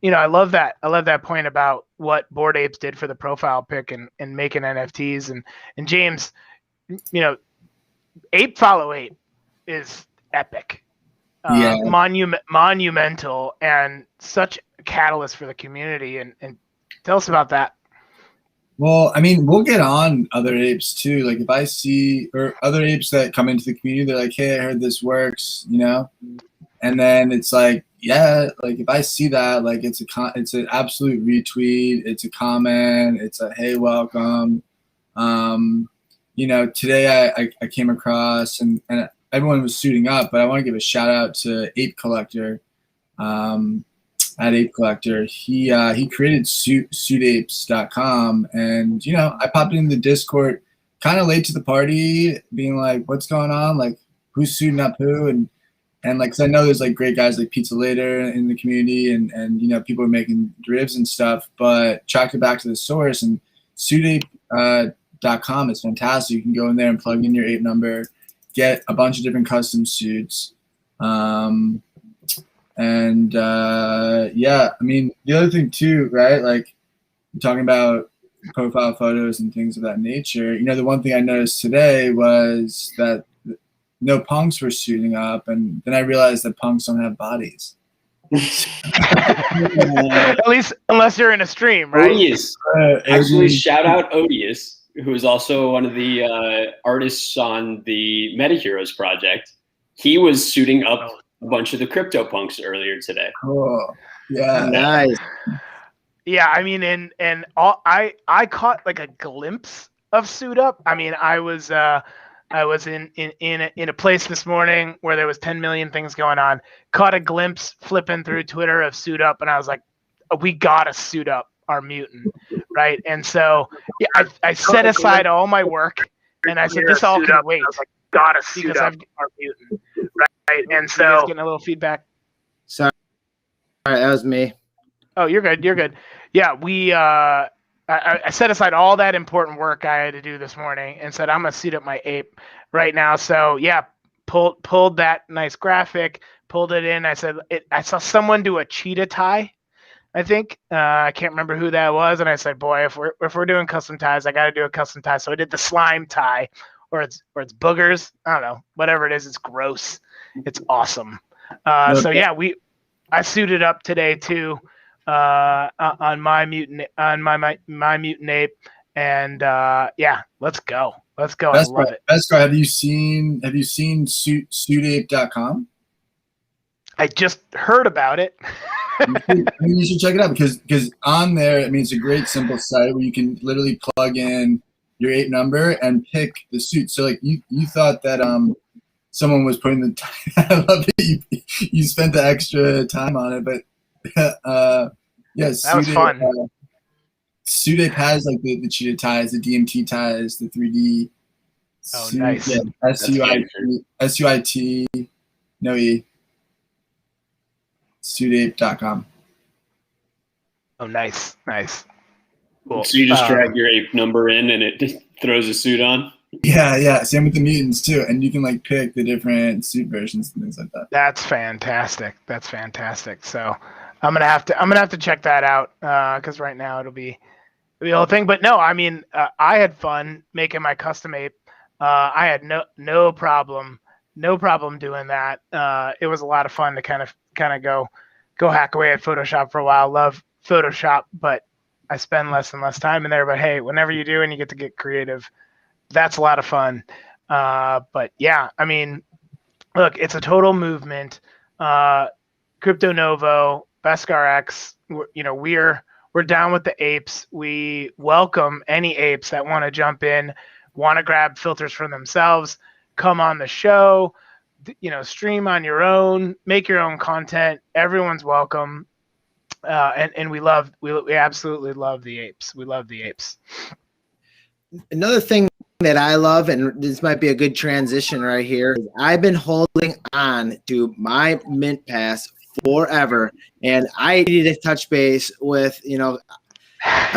I love that. I love that point about what Bored Apes did for the profile pic and making NFTs. And James, Ape Follow Ape is epic, monumental, and such a catalyst for the community. And tell us about that. Well, I mean, we'll get on other apes too. Like if I see or other apes that come into the community, they're like, "Hey, I heard this works," and then it's like, yeah, like if I see that, like it's an absolute retweet, it's a comment, it's a hey, welcome. Today I came across and everyone was suiting up, but I want to give a shout out to Ape Collector. At Ape Collector, he created suitapes.com, and I popped in the Discord kind of late to the party, being like, what's going on, like who's suiting up who, and like, cause I know there's like great guys like Pizza Later in the community, and people are making derivs and stuff, but tracked it back to the source, and suitape.com is fantastic. You can go in there and plug in your ape number, get a bunch of different custom suits. And I mean, the other thing too, right? Like you're talking about profile photos and things of that nature. The one thing I noticed today was that no punks were shooting up, and then I realized that punks don't have bodies. At least unless you're in a stream, right? Odious. Actually, shout out Odious, who is also one of the artists on the MetaHeroes project. He was shooting up a bunch of the CryptoPunks earlier today. Cool. Yeah. Nice. Yeah, I mean, and I caught like a glimpse of Suit Up. I mean, I was in a place this morning where there was 10 million things going on. Caught a glimpse flipping through Twitter of Suit Up, and I was like, we gotta suit up our mutant, right? And so I set aside all my work, and I said, this all can wait. Gotta suit up our mutant, right? And so, you guys getting a little feedback. Sorry, that was me. Oh, you're good. You're good. Yeah, I set aside all that important work I had to do this morning and said, I'm gonna suit up my ape right now. So yeah, pulled that nice graphic, pulled it in. I said, I saw someone do a cheetah tie. I think I can't remember who that was, and I said, boy, if we're doing custom ties, I got to do a custom tie. So I did the slime tie. Or it's boogers. I don't know. Whatever it is, it's gross. It's awesome. So yeah, I suited up today too on my mutant ape, and yeah, let's go. Let's go. I love it. BeskARx, have you seen suitape.com? I just heard about it. You should check it out because on there, I mean, it's a great simple site where you can literally plug in your ape number and pick the suit. So like you thought that someone was putting the time. I love that you spent the extra time on it, but yes, that was fun. Suit Ape has like the cheetah ties, the DMT ties, the 3D. Oh, nice. Yeah, SUIT, no E. Suitape.com. Oh, nice. Cool. So you just drag your ape number in and it just throws a suit on? Yeah. Same with the mutants too. And you can like pick the different suit versions and things like that. That's fantastic. So I'm gonna have to check that out because right now it'll be the whole thing. But no, I mean I had fun making my custom ape. I had no problem doing that. It was a lot of fun to kind of go hack away at Photoshop for a while. Love Photoshop, but I spend less and less time in there, but hey, whenever you do and you get to get creative, that's a lot of fun. But yeah, I mean, look, it's a total movement. Crypto Novo, BeskARx, we're down with the apes. We welcome any apes that want to jump in, want to grab filters for themselves, come on the show, stream on your own, make your own content. Everyone's welcome. And we absolutely love the apes. We love the apes. Another thing that I love, and this might be a good transition right here, is I've been holding on to my Mint Pass forever, and I need to touch base with a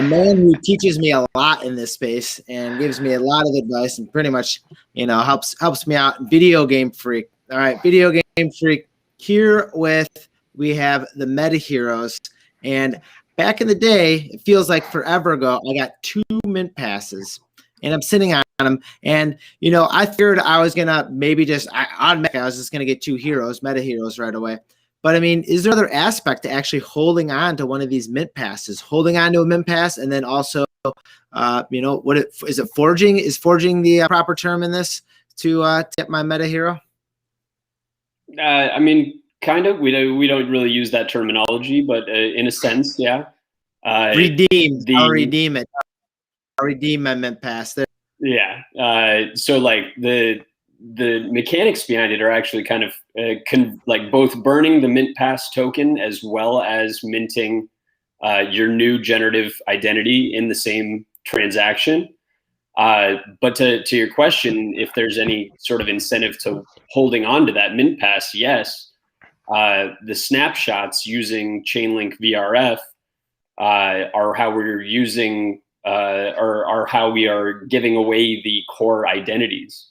man who teaches me a lot in this space and gives me a lot of advice and pretty much helps me out. Video Game Freak. All right, Video Game Freak here with we have the MetaHeroes. And back in the day, it feels like forever ago, I got 2 mint passes and I'm sitting on them. And, you know, I figured I was going to maybe I was just going to get 2 heroes, MetaHeroes right away. But I mean, is there other aspect to actually holding on to one of these mint passes, holding on to a mint pass, and then also, you know, is it forging? Is forging the proper term in this to get my MetaHero? I mean, kind of. We don't really use that terminology, but in a sense, yeah. Redeem. I'll redeem it. I'll redeem my mint pass there. Yeah. So like the mechanics behind it are actually kind of like both burning the mint pass token as well as minting your new generative identity in the same transaction. But to your question, if there's any sort of incentive to holding on to that mint pass, yes. The snapshots using Chainlink VRF are how we're using are how we are giving away the core identities.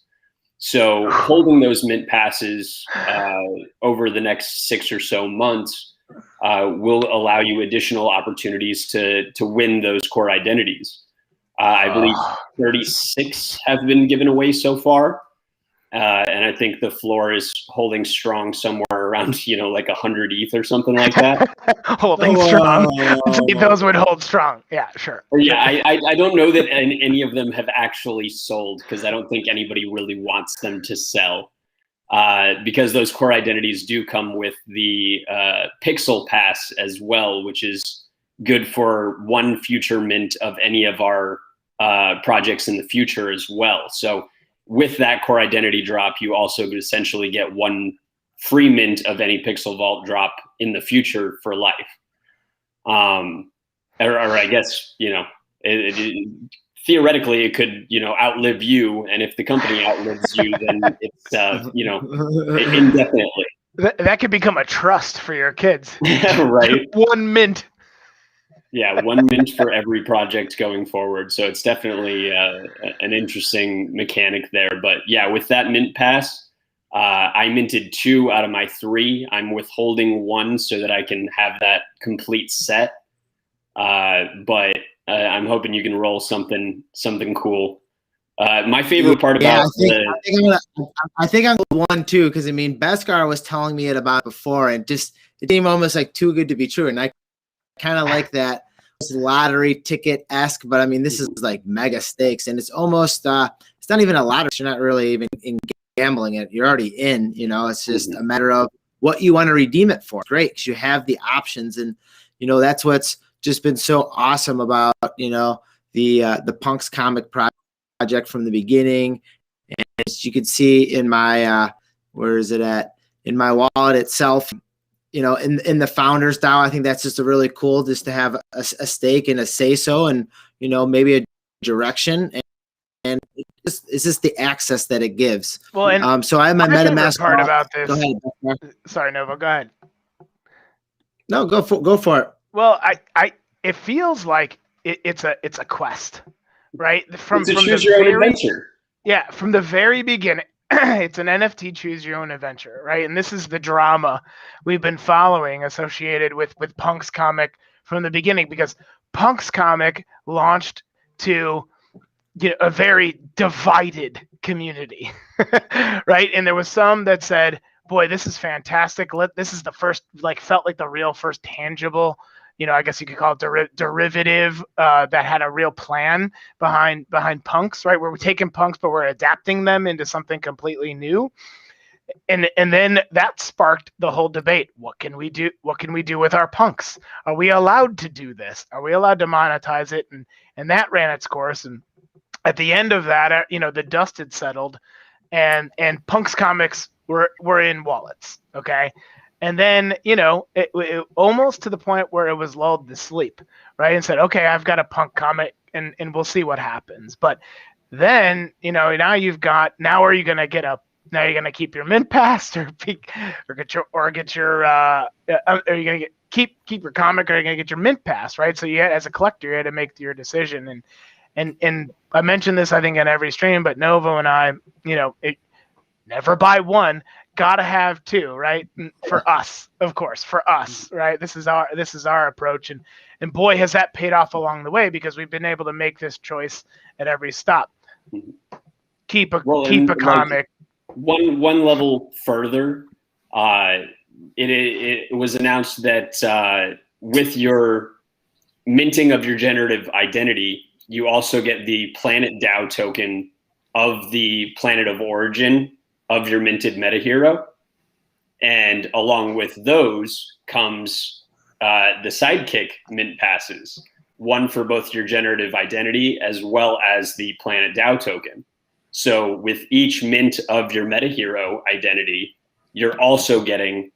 So holding those mint passes over the next 6 or so months will allow you additional opportunities to win those core identities. I believe 36 have been given away so far. And I think the floor is holding strong somewhere around, you know, like 100 ETH or something like that. Holding strong. Those would hold strong. Yeah, sure. Yeah, I don't know that any of them have actually sold because I don't think anybody really wants them to sell. Because those core identities do come with the Pixel Pass as well, which is good for one future mint of any of our projects in the future as well. So with that core identity drop, you also essentially get one free mint of any Pixel Vault drop in the future for life. Or I guess, you know, theoretically it could, you know, outlive you. And if the company outlives you, then it's, you know, indefinitely. That could become a trust for your kids. Right. 1 mint. Yeah, 1 mint for every project going forward. So it's definitely an interesting mechanic there. But yeah, with that mint pass, I minted 2 out of my 3. I'm withholding 1 so that I can have that complete set. But I'm hoping you can roll something cool. My favorite part about I think I'm the 1 too, because I mean, BeskARx was telling me about it before, and it seemed almost like too good to be true, and I kind of like that lottery ticket-esque, but I mean, this is like mega stakes, and it's almost it's not even a lottery. You're not really even in gambling it. You're already in, you know. It's just a matter of what you want to redeem it for. Great, because you have the options, and you know that's what's just been so awesome about, you know, the PunksComic project from the beginning. And as you can see in my where is it at, in my wallet itself, you know, in the founders DAO, I think that's just a really cool, just to have a stake and a say so, and, you know, maybe a direction, and it's just the access that it gives. Well, and so I have my MetaMask part about this. Go ahead. Sorry, Novo, go ahead. No, go for it. Well, it feels like it's a quest, right? It's a choose your own adventure. Yeah, from the very beginning. It's an NFT choose your own adventure, right? And this is the drama we've been following associated with PunksComic from the beginning, because PunksComic launched to, you know, a very divided community, right? And there was some that said, boy, this is fantastic. This is the first, like, felt like the real first tangible, you know, I guess you could call it derivative that had a real plan behind punks, right? Where we're taking punks, but we're adapting them into something completely new. And then that sparked the whole debate. What can we do? What can we do with our punks? Are we allowed to do this? Are we allowed to monetize it? And that ran its course. And at the end of that, you know, the dust had settled, and PunksComics were in wallets. Okay. And then, you know, it almost to the point where it was lulled to sleep, right? And said, okay, I've got a PunksComic, and we'll see what happens. But then, you know, now you're going to keep your mint pass, or get your are you going to keep your comic, or are you going to get your mint pass, right? So as a collector, you had to make your decision. And I mentioned this, I think, in every stream, but Novo and I, you know, never buy one, gotta have two, right? For us, of course, for us, right? This is our approach, and boy, has that paid off along the way, because we've been able to make this choice at every stop. Keep a comic. One level further, it was announced that with your minting of your generative identity, you also get the Planet DAO token of the planet of origin of your minted MetaHero. And along with those comes the Sidekick mint passes, one for both your generative identity as well as the Planet DAO token. So with each mint of your MetaHero identity, you're also getting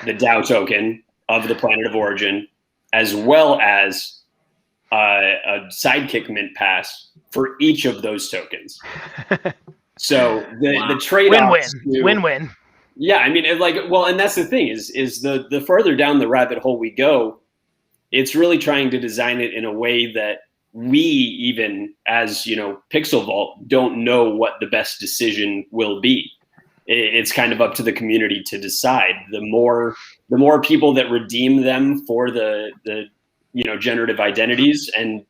the DAO token of the planet of origin, as well as a Sidekick mint pass for each of those tokens. So the trade-off, win-win. Yeah, I mean, and that's the thing is the further down the rabbit hole we go, it's really trying to design it in a way that we, even as, Pixel Vault, don't know what the best decision will be. It's kind of up to the community to decide. The more people that redeem them for the generative identities and,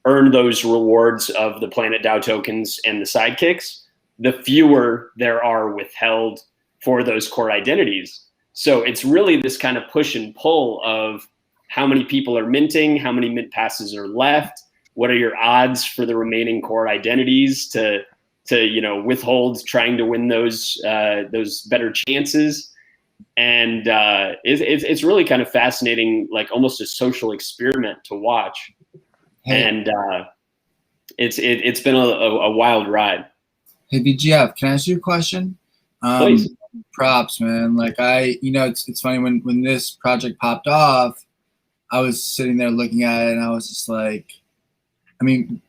earn those rewards of the Planet DAO tokens and the sidekicks, the fewer there are withheld for those core identities. So it's really this kind of push and pull of how many people are minting, how many mint passes are left, what are your odds for the remaining core identities to withhold trying to win those better chances. And it's really kind of fascinating, like almost a social experiment to watch. Hey. And it's been a wild ride. Hey, VGF, can I ask you a question? Please. Props, man. Like it's funny when this project popped off, I was sitting there looking at it and I was just like, I mean,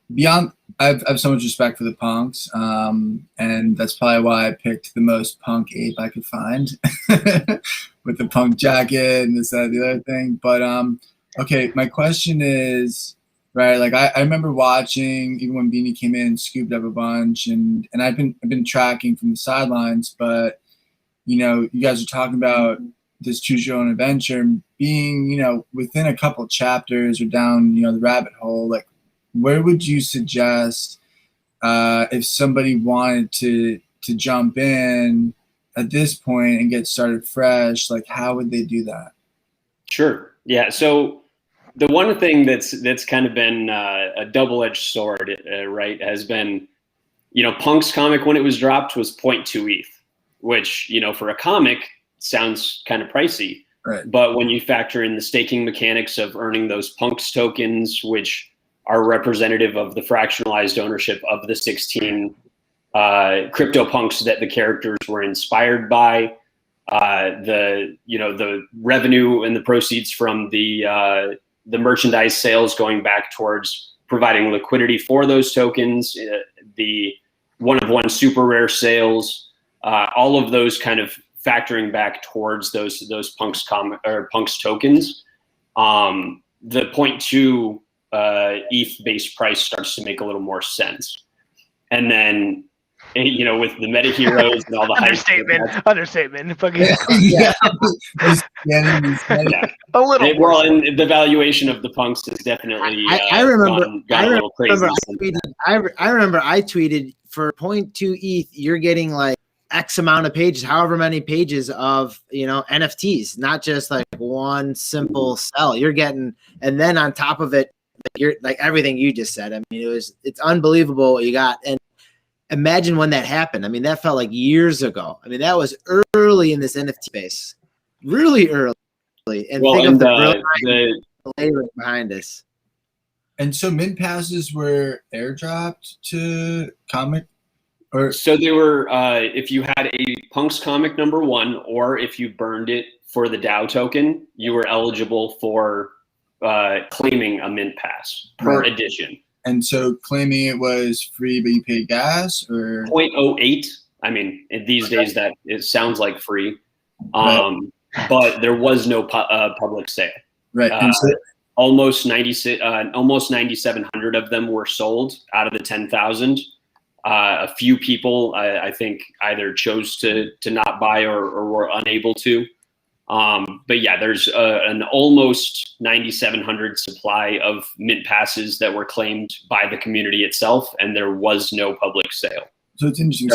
I have so much respect for the punks, and that's probably why I picked the most punk ape I could find with the punk jacket and this, that, the other thing. But okay, my question is, right, like I remember watching even when Beanie came in and scooped up a bunch, and I've been tracking from the sidelines, but you guys are talking about this choose your own adventure and being, within a couple chapters or down, the rabbit hole. Like, where would you suggest if somebody wanted to jump in at this point and get started fresh? Like, how would they do that? Sure. Yeah. So the one thing that's kind of been a double-edged sword, right, has been, PunksComic when it was dropped was 0.2 ETH, which, for a comic sounds kind of pricey. Right. But when you factor in the staking mechanics of earning those Punks tokens, which are representative of the fractionalized ownership of the 16 crypto punks that the characters were inspired by, the revenue and the proceeds from the merchandise sales going back towards providing liquidity for those tokens, the one-of-one super rare sales, all of those kind of factoring back towards those Punks tokens. The 0.2 ETH base price starts to make a little more sense. And then, with the MetaHeroes and all the understatement. Yeah. A little. Well, and the valuation of the punks is definitely. I remember. Gone a little crazy. I remember I tweeted for 0.2 ETH, you're getting like X amount of pages, however many pages of NFTs, not just like one simple sell. You're getting, and then on top of it, you're like everything you just said. I mean, it's unbelievable what you got. And imagine when that happened. I mean, that felt like years ago. I mean, that was early in this NFT space, really early. And think of the layer behind us. And so mint passes were airdropped to comic, or so they were. If you had a PunksComic #1, or if you burned it for the DAO token, you were eligible for claiming a mint pass per edition. And so claiming it was free, but you paid gas, or 0.08. I mean, these days that it sounds like free, but there was no public sale. Right. And so almost 9,700 of them were sold out of the 10,000. A few people, I think, either chose to not buy or were unable to. But yeah, there's an almost 9,700 supply of mint passes that were claimed by the community itself, and there was no public sale. So it's interesting.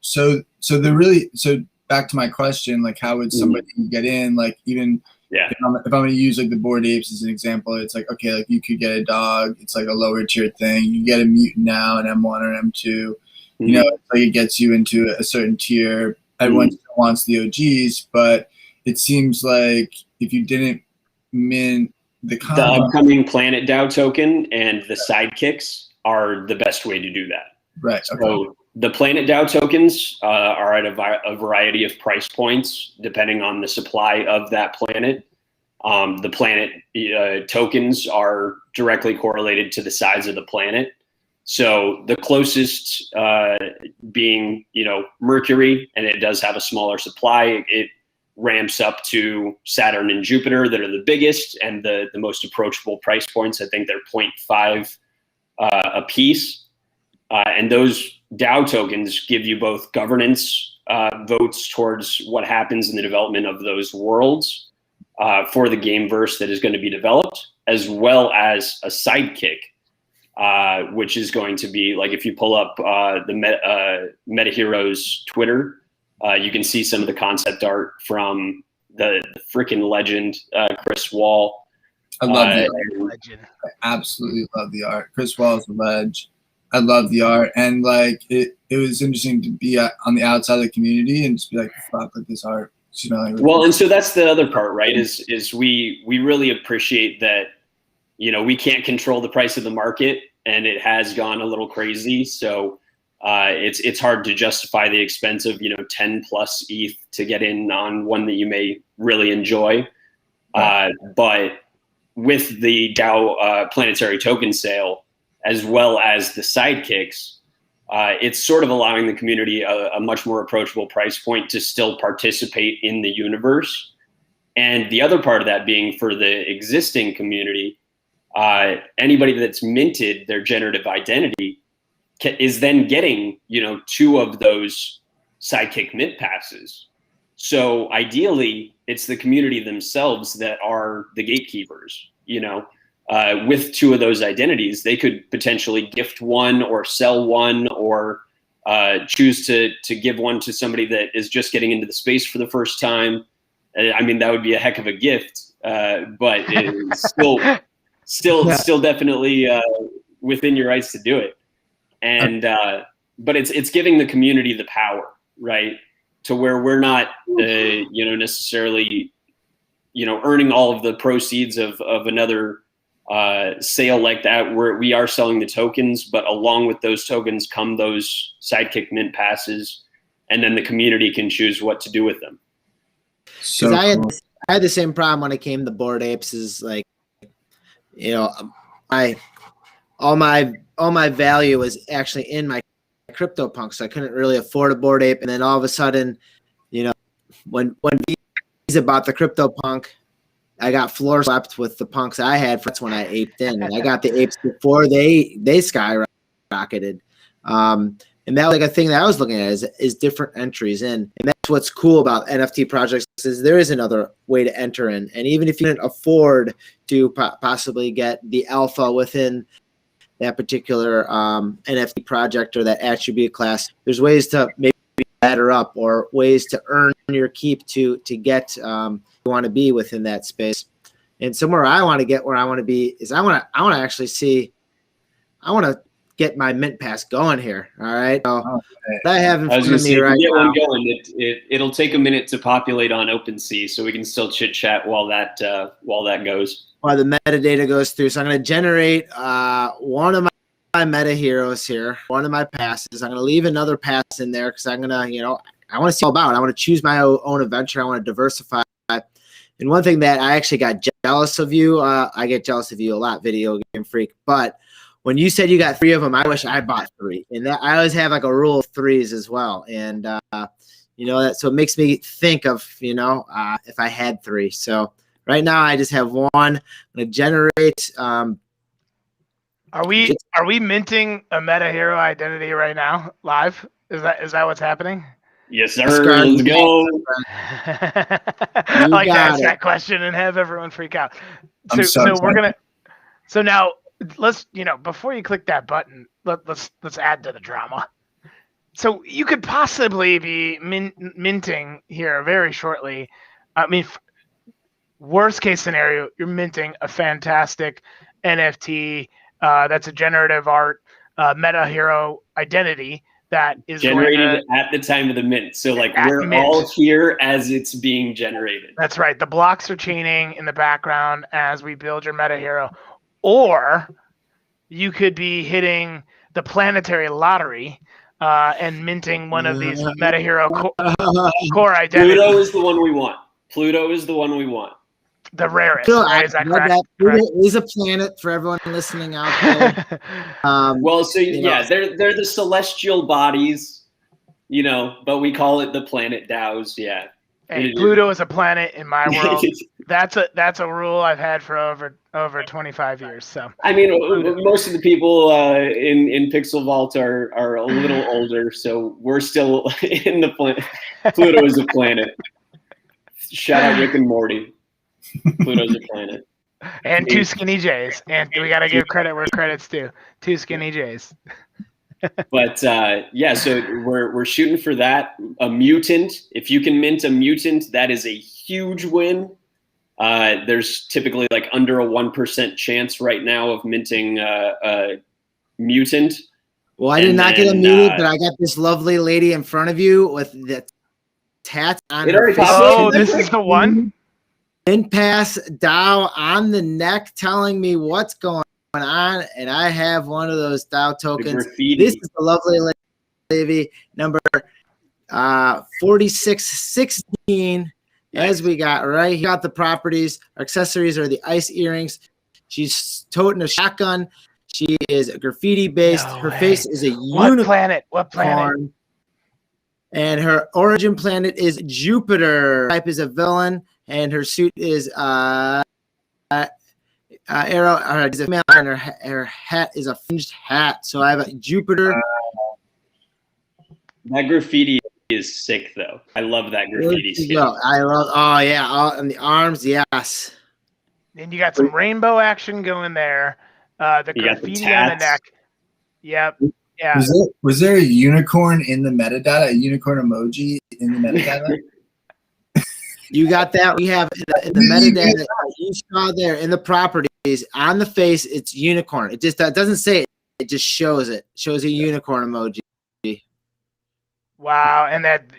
So So back to my question, like how would somebody get in? Like even if I'm going to use like the Bored Apes as an example, it's like, okay, like you could get a dog. It's like a lower tier thing. You get a mutant now, an M1 or M2. You know, it's like it gets you into a certain tier. Everyone still wants the OGs, but it seems like if you didn't mint the upcoming Planet DAO token and the sidekicks are the best way to do that. Right. Okay. So the Planet DAO tokens are at a variety of price points depending on the supply of that planet. The planet tokens are directly correlated to the size of the planet. So the closest being, Mercury, and it does have a smaller supply. It ramps up to Saturn and Jupiter that are the biggest and the most approachable price points. I think they're 0.5 a piece. And those DAO tokens give you both governance votes towards what happens in the development of those worlds for the gameverse that is going to be developed, as well as a sidekick, which is going to be like, if you pull up the MetaHero's Twitter, you can see some of the concept art from the freaking legend, Chris Wall. I love the art. I absolutely love the art. Chris Wall is a ledge. I love the art, and like it was interesting to be on the outside of the community and just be like, fuck, like this art. Well, and so that's the other part, right? Is we really appreciate that, we can't control the price of the market, and it has gone a little crazy. So it's hard to justify the expense of 10 plus ETH to get in on one that you may really enjoy. Right. But with the DAO planetary token sale, as well as the sidekicks, it's sort of allowing the community a much more approachable price point to still participate in the universe. And the other part of that being for the existing community, anybody that's minted their generative identity is then getting, 2 of those sidekick mint passes. So ideally, it's the community themselves that are the gatekeepers, with 2 of those identities. They could potentially gift one or sell one or choose to give one to somebody that is just getting into the space for the first time. I mean, that would be a heck of a gift, but it's still definitely within your rights to do it. And but it's giving the community the power, right, to where we're not necessarily earning all of the proceeds of another sale like that, where we are selling the tokens, but along with those tokens come those sidekick mint passes, and then the community can choose what to do with them. So I had the same problem when it came to Bored Apes. Is like, all my value was actually in my CryptoPunks, so I couldn't really afford a Bored Ape. And then all of a sudden, when Visa bought the CryptoPunk, I got floor swept with the punks I had. That's when I aped in, and I got the apes before they skyrocketed. And that was like a thing that I was looking at is different entries in. And that's what's cool about NFT projects is there is another way to enter in. And even if you didn't afford to possibly get the alpha within that particular NFT project or that attribute class, there's ways to maybe ladder up or ways to earn your keep to get you want to be within that space. And somewhere I want to get where I want to be is I want to get my mint pass going here. All right. So I have in front of me right now. One going. It'll take a minute to populate on OpenSea, so we can still chit chat while that goes. While the metadata goes through. So I'm going to generate one of my MetaHeroes here, one of my passes. I'm going to leave another pass in there because I'm going to, I want to see all about it. I want to choose my own adventure. I want to diversify. And one thing that I actually got jealous of you, I get jealous of you a lot, Video Game Freak, but when you said you got 3 of them, I wish I bought 3. And that I always have like a rule of 3s as well. And, that, so it makes me think of, if I had 3. So right now I just have 1. I'm going to generate, Are we minting a MetaHero identity right now live? Is that what's happening? Yes, sir. Let's go. I like to ask that question and have everyone freak out. So we're gonna. So now let's before you click that button, let's add to the drama. So you could possibly be minting here very shortly. I mean, worst case scenario, you're minting a fantastic NFT that's a generative art MetaHero identity that is generated at the time of the mint. So like we're all here as it's being generated. That's right. The blocks are chaining in the background as we build your MetaHero. Or you could be hitting the planetary lottery and minting one of these MetaHero core identities. Pluto is the one we want. Pluto is the one we want. The rarest. So right? Is that correct? Pluto is a planet for everyone listening out there. Well, so they're the celestial bodies, but we call it the planet DAOs. Yeah. Hey, Pluto is a planet in my world. That's a rule I've had for over 25 years. So I mean, most of the people in Pixel Vault are a little older, so we're still in the planet. Pluto is a planet. Shout out Rick and Morty. Pluto's a planet. And two skinny J's. And we got to give credit where credit's due. Two skinny J's. But so we're shooting for that. A mutant. If you can mint a mutant, that is a huge win. There's typically like under a 1% chance right now of minting a mutant. Well, I did not get a mutant, but I got this lovely lady in front of you with the tats on her face. Oh, this is the one? Pass DAO on the neck telling me what's going on, and I have one of those DAO tokens. This is the lovely lady, number 4616. As we got right here, got the properties. Our accessories are the ice earrings. She's toting a shotgun. She is graffiti based. Her face is a unicorn. What planet? And her origin planet is Jupiter. Type is a villain, and her suit is arrow. Is a male, and her hat is a fringed hat. So I have a Jupiter. That graffiti is sick, though. I love that graffiti skin. I love. Oh yeah, on the arms, yes. And you got some rainbow action going there. The graffiti on the neck. Yep. Yeah. Was there a unicorn in the metadata? A unicorn emoji in the metadata? You got that. We have in the metadata you saw there in the properties on the face. It's unicorn. It just doesn't say it. It just shows it. Shows a unicorn emoji. Wow, and that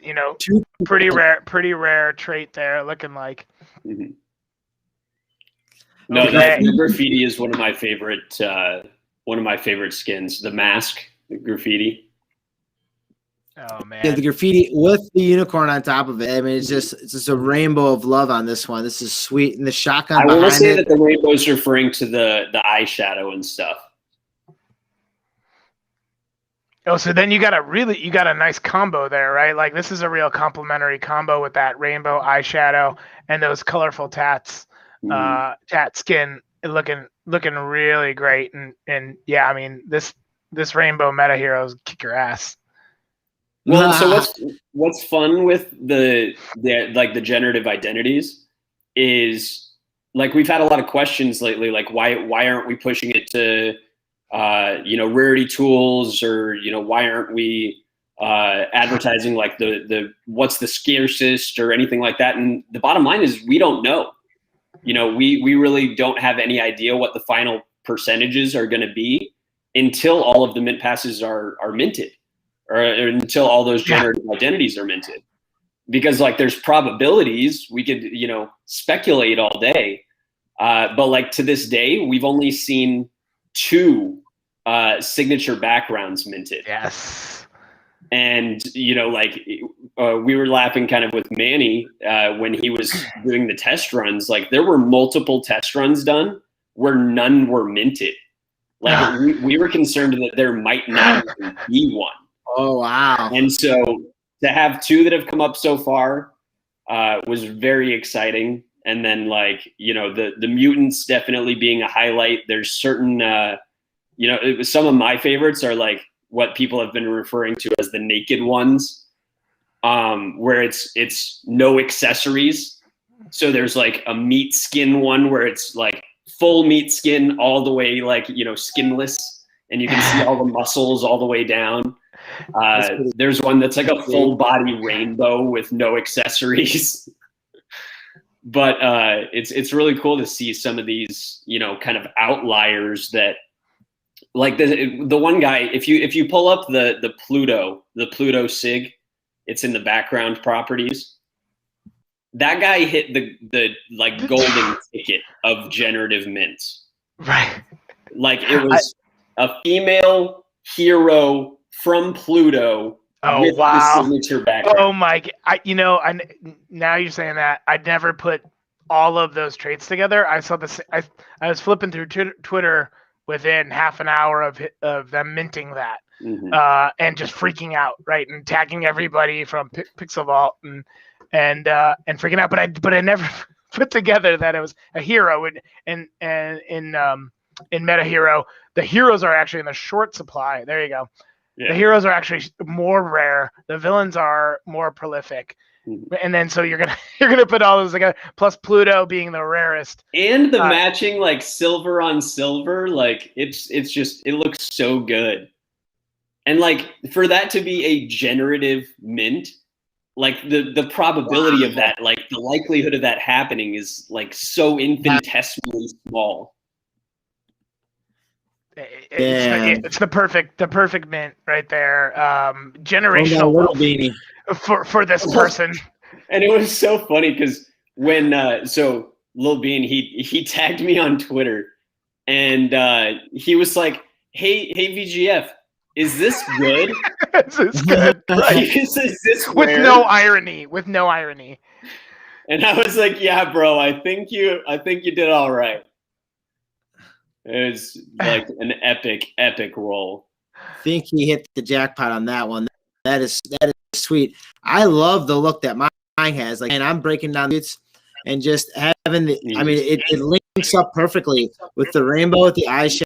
pretty rare trait there, looking like. Mm-hmm. No, that graffiti is one of my favorite skins. The mask, the graffiti. Oh man! Yeah, the graffiti with the unicorn on top of it. I mean, it's just a rainbow of love on this one. This is sweet, and the shotgun. I want to say that the rainbow is referring to the eyeshadow and stuff. Oh, so then you got a nice combo there, right? Like this is a real complementary combo with that rainbow eyeshadow and those colorful tats, tat skin looking really great. And yeah, I mean this rainbow MetaHeroes kick your ass. Well, so what's fun with the generative identities is like we've had a lot of questions lately, like why aren't we pushing it to rarity tools, or why aren't we advertising like the what's the scarcest or anything like that? And the bottom line is we don't know. We really don't have any idea what the final percentages are going to be until all of the mint passes are minted, or until all those generative identities are minted. Because like there's probabilities, we could speculate all day, but like to this day we've only seen 2 signature backgrounds minted. Yes. And we were laughing kind of with Manny when he was doing the test runs. Like there were multiple test runs done where none were minted. Like we were concerned that there might not even be one. Oh wow! And so to have 2 that have come up so far was very exciting. And then the mutants definitely being a highlight. There's certain you know, some of my favorites are like what people have been referring to as the naked ones, where it's no accessories. So there's like a meat skin one where it's like full meat skin all the way, like, you know, skinless, and you can see all the muscles all the way down. There's one that's like a full body rainbow with no accessories. But it's really cool to see some of these, you know, kind of outliers that, like the one guy, if you pull up the Pluto SIG, it's in the background properties. That guy hit the like golden ticket of generative mints. Right. Like it was a female hero from Pluto with the signature background. Oh my! Now you're saying that, I'd never put all of those traits together. I saw this. I was flipping through Twitter within half an hour of them minting that, and just freaking out, right, and tagging everybody from Pixel Vault and freaking out. But I never put together that it was a hero. And in MetaHero, the heroes are actually in the short supply. There you go. Yeah. The heroes are actually more rare. The villains are more prolific. And then so you're gonna put all those together, plus Pluto being the rarest. And the matching like silver on silver, like it's just, it looks so good. And like for that to be a generative mint, like the probability of that, like the likelihood of that happening is like so infinitesimally small. It's the perfect mint right there. Generational wealth for this person. And it was so funny because when so Lil Bean, he tagged me on Twitter, and he was like, hey VGF, is this good? Is this good? Right. Is this with no irony. And I was like, yeah, bro, I think you did all right. It was like an epic roll. I think he hit the jackpot on that one. That is sweet. I love the look that mine has. Like, and I'm breaking down it's and just having the. I mean, it links up perfectly with the rainbow with the eyeshadow,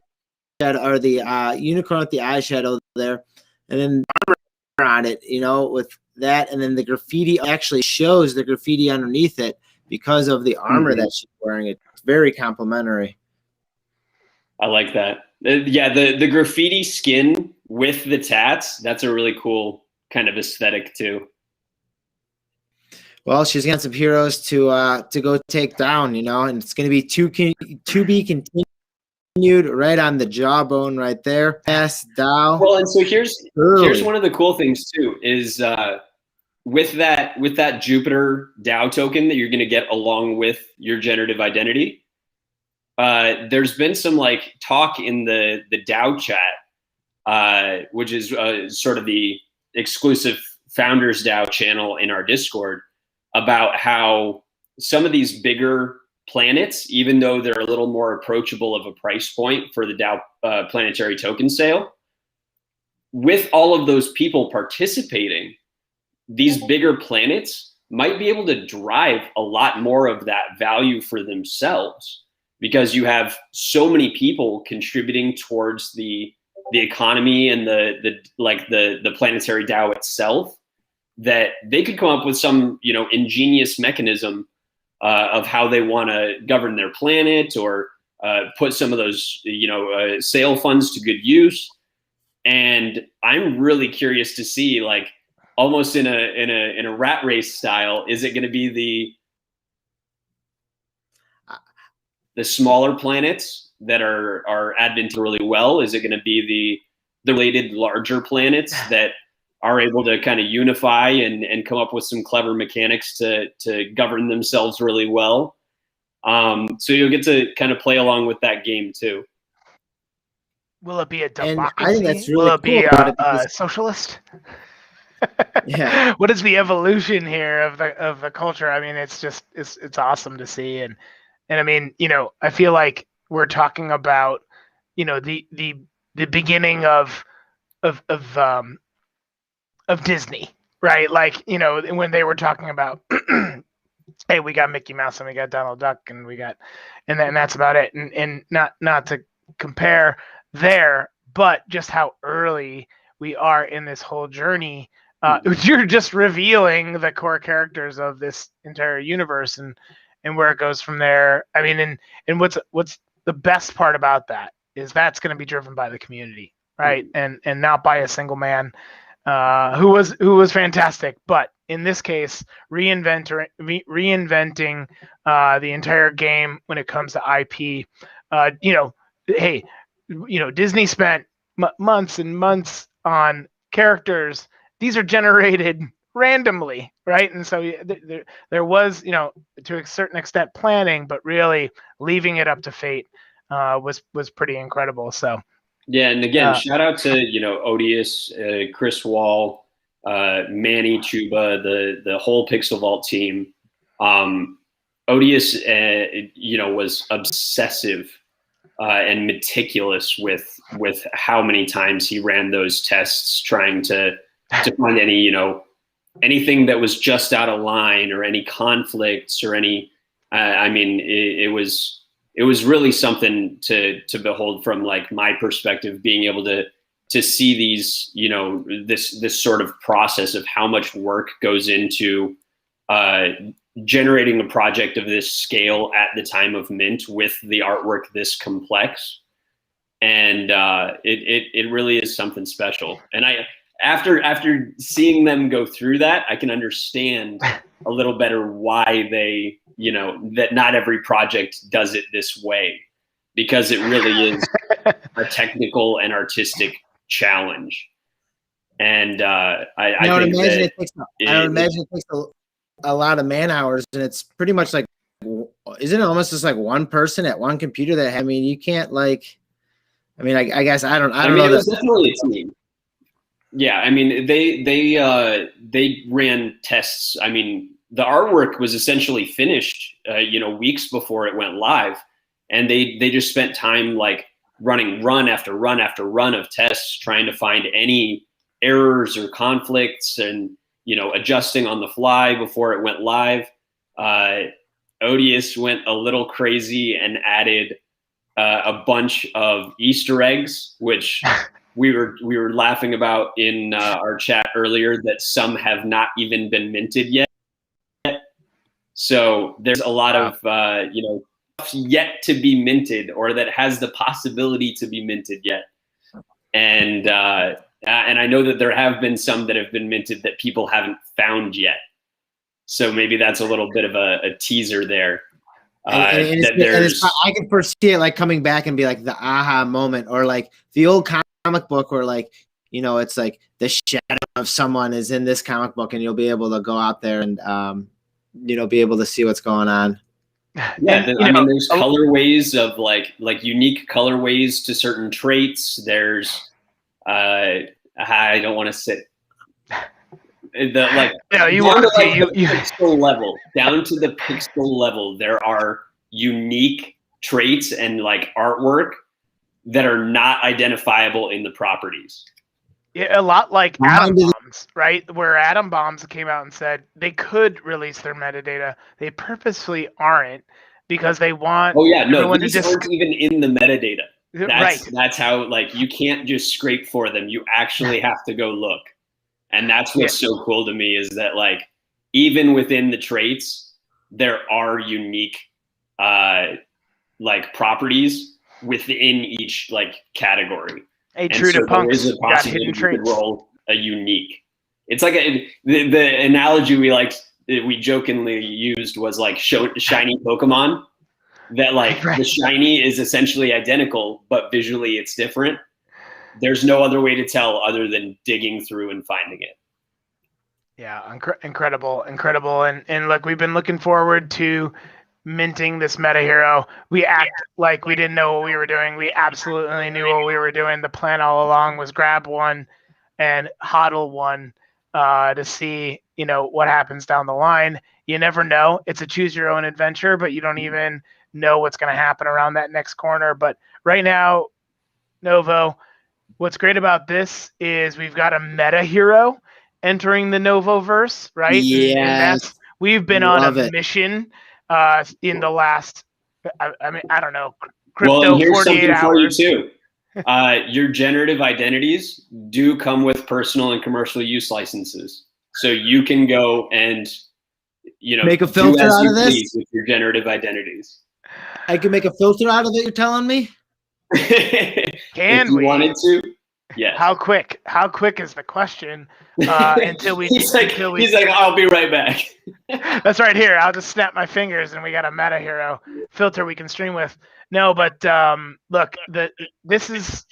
or the unicorn with the eyeshadow there, and then armor on it. You know, with that, and then the graffiti actually shows the graffiti underneath it because of the armor that she's wearing. It's very complimentary. I like that. Yeah, the graffiti skin with the tats, that's a really cool kind of aesthetic too. Well, she's got some heroes to go take down, you know, and it's going to be to be continued right on the jawbone right there. Pass down. Well, and so here's one of the cool things too is with that Jupiter DAO token that you're going to get along with your generative identity. There's been some like talk in the DAO chat, which is sort of the exclusive Founders DAO channel in our Discord, about how some of these bigger planets, even though they're a little more approachable of a price point for the DAO planetary token sale, with all of those people participating, these bigger planets might be able to drive a lot more of that value for themselves, because you have so many people contributing towards the economy and the planetary DAO itself, that they could come up with some, you know, ingenious mechanism of how they want to govern their planet, or put some of those, you know, sale funds to good use. And I'm really curious to see, like, almost in a rat race style, is it going to be the smaller planets that are advantage really well? Is it going to be the related larger planets that are able to kind of unify and come up with some clever mechanics to govern themselves really well? So you'll get to kind of play along with that game too. Will it be a democracy? I think that's really Will it be cool a socialist? Yeah. What is the evolution here of the culture? I mean, it's awesome to see, and I mean, you know, I feel like we're talking about, you know, the beginning of Disney, right? Like, you know, when they were talking about, hey, we got Mickey Mouse and we got Donald Duck and then that's about it. And not to compare there, but just how early we are in this whole journey. You're just revealing the core characters of this entire universe and where it goes from there. I mean, and what's the best part about that is that's going to be driven by the community, right? And not by a single man who was fantastic. But in this case, reinventing the entire game when it comes to IP. Hey, Disney spent months and months on characters. These are generated randomly, right? And so there was, to a certain extent planning, but really leaving it up to fate was pretty incredible. So yeah, and again, shout out to Odious, Chris Wall, Manny Chuba, the whole Pixel Vault team. Odious, was obsessive and meticulous with how many times he ran those tests, trying to find any anything that was just out of line or any conflicts or any. It was really something to behold from like my perspective, being able to see these, this sort of process of how much work goes into generating a project of this scale at the time of mint with the artwork this complex. And it really is something special. And after seeing them go through that, I can understand a little better why they, that not every project does it this way, because it really is a technical and artistic challenge. And I would imagine it takes a lot of man hours, and it's pretty much like, isn't it almost just like one person at one computer that, you can't I guess I don't know. It was definitely a team. Yeah, they ran tests. The artwork was essentially finished, weeks before it went live, and they just spent time like running run after run after run of tests, trying to find any errors or conflicts, and adjusting on the fly before it went live. Odious went a little crazy and added a bunch of Easter eggs, which we were laughing about in our chat earlier, that some have not even been minted yet. So there's a lot of yet to be minted, or that has the possibility to be minted yet. And I know that there have been some that have been minted that people haven't found yet. So maybe that's a little bit of a teaser there. I can foresee it like coming back and be like the aha moment, or like the old comic book where it's like the shadow of someone is in this comic book, and you'll be able to go out there and be able to see what's going on. Yeah, there's colorways of like unique colorways to certain traits. There's I don't want to sit down to the pixel level. There are unique traits and like artwork that are not identifiable in the properties. Yeah, a lot like Atom Bombs, right? Where Atom Bombs came out and said they could release their metadata. They purposefully aren't, because they want. Oh yeah, no, these aren't even in the metadata. Right. That's how, like, you can't just scrape for them. You actually have to go look. And that's what's so cool to me, is that like even within the traits, there are unique like properties within each like category. Hey, true to Punks, there is a possibility you could roll a unique. It's like the analogy we jokingly used was like shiny Pokemon. That like the shiny is essentially identical, but visually it's different. There's no other way to tell other than digging through and finding it. Yeah, incredible. And look, we've been looking forward to minting this MetaHero. We act like we didn't know what we were doing. We absolutely knew what we were doing. The plan all along was grab one and hodl one to see, what happens down the line. You never know. It's a choose your own adventure, but you don't even know what's going to happen around that next corner. But right now, Novo, what's great about this is we've got a MetaHero entering the Novoverse, right? Yes. We've been on a mission in the last, I don't know, crypto 48 hours. For you too. Your generative identities do come with personal and commercial use licenses, so you can go and make a filter out of this with your generative identities. I can make a filter out of it. You're telling me? Can if you we? Wanted to? Yeah. How quick? How quick is the question? Until we. He's like, I'll be right back. That's right here. I'll just snap my fingers, and we got a MetaHero filter we can stream with. No, but look, this is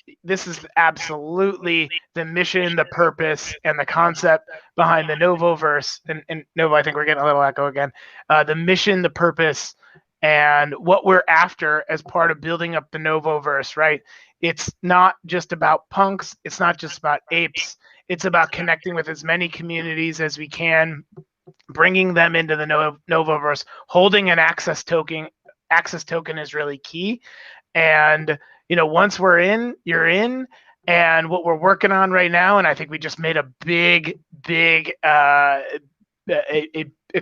absolutely the mission, the purpose, and the concept behind the Novoverse. And Novo, I think we're getting a little echo again. The mission, the purpose, and what we're after as part of building up the Novoverse, right? It's not just about punks. It's not just about apes. It's about connecting with as many communities as we can, bringing them into the Novoverse. Holding an access token is really key. And, once we're in, you're in. And what we're working on right now, and I think we just made a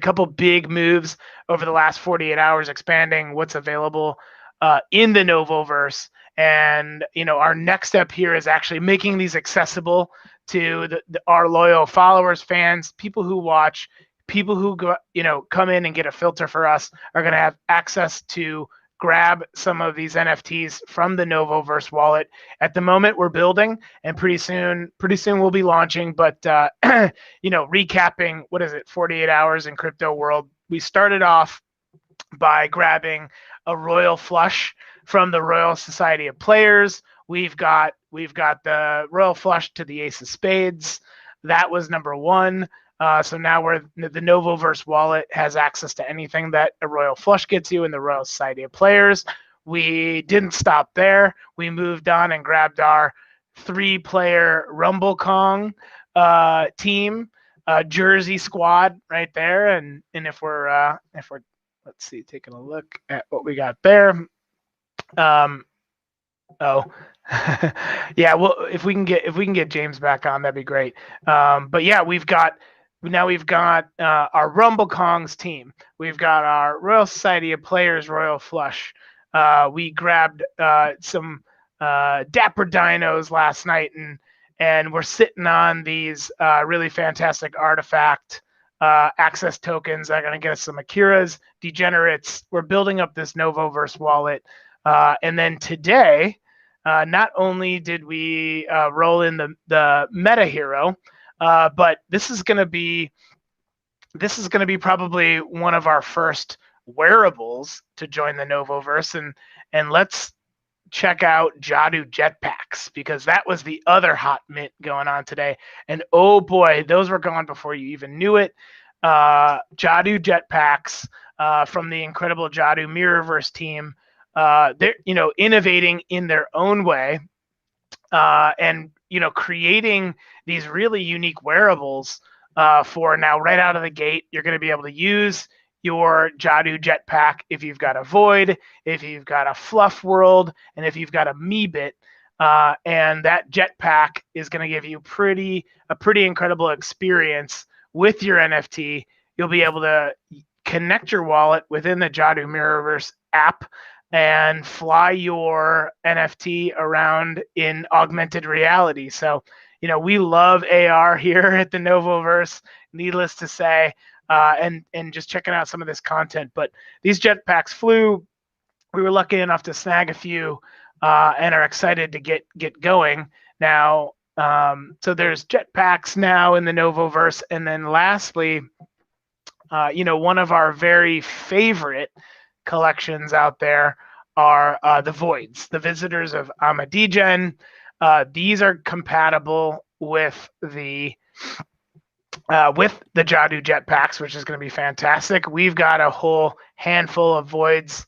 couple big moves over the last 48 hours, expanding what's available in the Novoverse. And our next step here is actually making these accessible to our loyal followers, fans, people who watch, people who come in and get a filter for us are going to have access to grab some of these NFTs from the Novoverse wallet. At the moment, we're building, and pretty soon we'll be launching. But recapping, 48 hours in crypto world. We started off by grabbing a royal flush from the Royal Society of Players. We've got the royal flush to the Ace of Spades. That was number one. So now the Novoverse wallet has access to anything that a royal flush gets you in the Royal Society of Players. We didn't stop there. We moved on and grabbed our 3-player Rumble Kong team, Jersey squad right there. And if we're let's see, taking a look at what we got there. Yeah, well, if we can get James back on, that'd be great. But yeah, we've got our Rumble Kongs team. We've got our Royal Society of Players Royal Flush. We grabbed some Dapper Dinos last night, and we're sitting on these really fantastic artifact access tokens that are going to get us some Akira's, Degenerates. We're building up this Novoverse wallet. And then today, not only did we roll in the MetaHero, but this is going to be probably one of our first wearables to join the Novoverse, and let's check out Jadu jetpacks, because that was the other hot mint going on today. And oh boy, those were gone before you even knew it. Jadu jetpacks from the incredible Jadu Mirrorverse team. They're innovating in their own way, and creating these really unique wearables for now. Right out of the gate, you're going to be able to use your Jadu jetpack if you've got a Void, if you've got a Fluff World, and if you've got a Meebit. And that jetpack is going to give you a pretty incredible experience with your NFT. You'll be able to connect your wallet within the Jadu Mirrorverse app and fly your NFT around in augmented reality. So, we love AR here at the Novoverse, needless to say, and just checking out some of this content. But these jetpacks flew. We were lucky enough to snag a few and are excited to get going now. So there's jetpacks now in the Novoverse. And then lastly, one of our very favorite collections out there are the Voids, the Visitors of Amadegen. These are compatible with the Jadu jetpacks, which is going to be fantastic. We've got a whole handful of Voids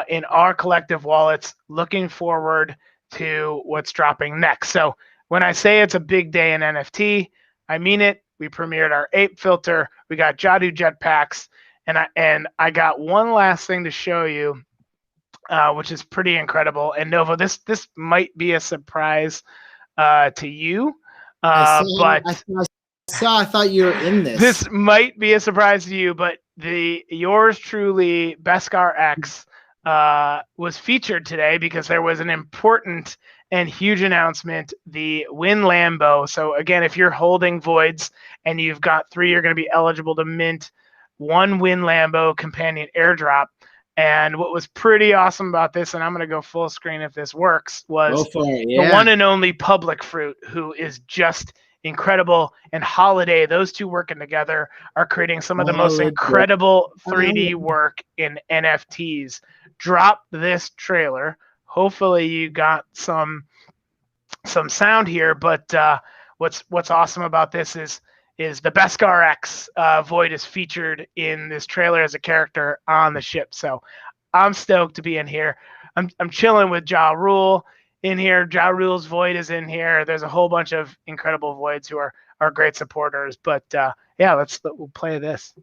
in our collective wallets. Looking forward to what's dropping next. So when I say it's a big day in NFT, I mean it. We premiered our ape filter. We got Jadu jetpacks, and I got one last thing to show you, which is pretty incredible. And Novo, this might be a surprise to you, I thought you were in this. This might be a surprise to you, but yours truly, BeskARx, was featured today because there was an important and huge announcement, the Win Lambo. So again, if you're holding voids and you've got 3, you're going to be eligible to mint 1 Win Lambo companion airdrop. And what was pretty awesome about this, and I'm going to go full screen if this works, was the one and only Public Fruit, who is just incredible, and Holiday. Those two working together are creating some of the most incredible 3D work in NFTs. Drop this trailer. Hopefully you got some sound here, but what's awesome about this is the BeskARx Void is featured in this trailer as a character on the ship. So I'm stoked to be in here. I'm chilling with Ja Rule in here. Ja Rule's Void is in here. There's a whole bunch of incredible Voids who are great supporters. But yeah, we'll play this.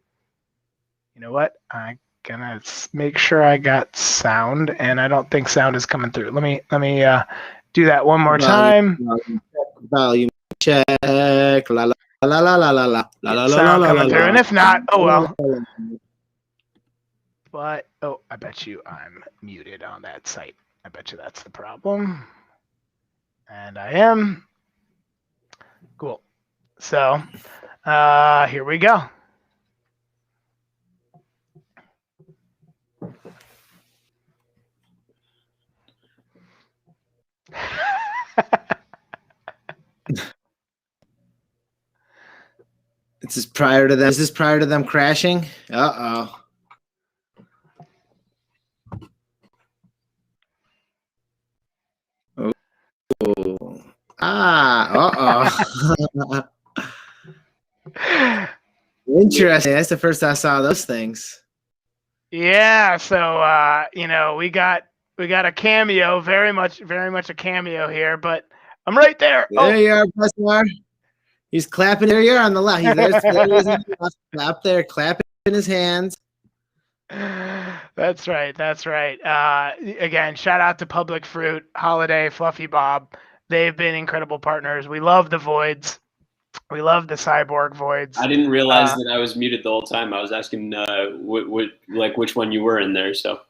You know what? I'm gonna make sure I got sound, and I don't think sound is coming through. Let me do that one more time. Volume check. La la la la la la la la sound coming through, and if not, oh well. But I bet you I'm muted on that site. I bet you that's the problem. And I am. Cool. So here we go. This is prior to them. Is this prior to them crashing? Uh-oh. Oh. Uh-oh. Interesting. That's the first I saw those things. Yeah, so we got a cameo, very much a cameo here, but I'm right there. There you are, BeskARx. He's clapping. There you are on the left. He's there. Clap there, clapping in his hands. That's right. Again, shout out to Public Fruit, Holiday, Fluffy Bob. They've been incredible partners. We love the Voids. We love the Cyborg Voids. I didn't realize that I was muted the whole time. I was asking which one you were in there. So,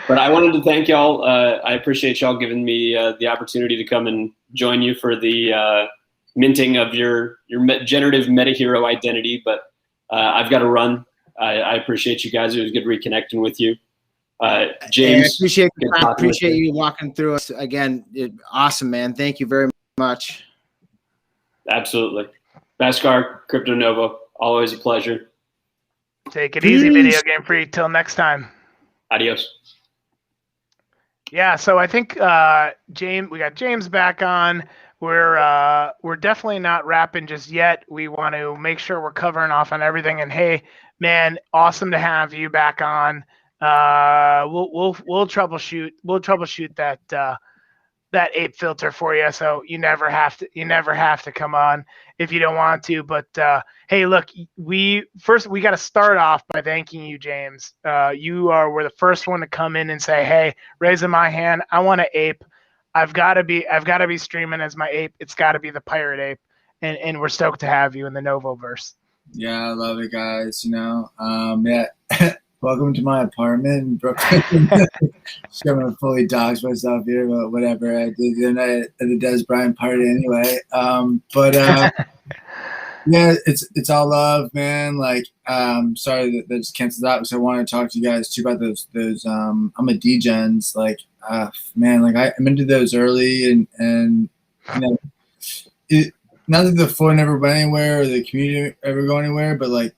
but I wanted to thank y'all. I appreciate y'all giving me the opportunity to come and join you for the minting of your generative MetaHero identity. But I've got to run. I appreciate you guys. It was good reconnecting with you. James, I appreciate you walking through us again. Awesome, man. Thank you very much. Absolutely. BeskARx, Crypto Nova, always a pleasure. Take it easy, Video Game Freak. Till next time. Adios. Yeah, so I think we got James back on. We're definitely not wrapping just yet. We want to make sure we're covering off on everything. And hey, man, awesome to have you back on. We'll troubleshoot. We'll troubleshoot that ape filter for you, so you never have to come on if you don't want to. But hey, look, we got to start off by thanking you, James. You were the first one to come in and say, hey, raising my hand, I want an ape. I've got to be streaming as my ape. It's got to be the pirate ape, and we're stoked to have you in the Novoverse. Yeah, I love it, guys. Yeah. Welcome to my apartment in Brooklyn. I'm gonna fully dox myself here, but whatever. I did the night at the Des Bryant party anyway. Yeah, it's all love, man. Like, sorry that just cancels out because I want to talk to you guys too about those I'm a degens. Like, man, like I'm into those early and not that the floor never went anywhere or the community ever go anywhere, but like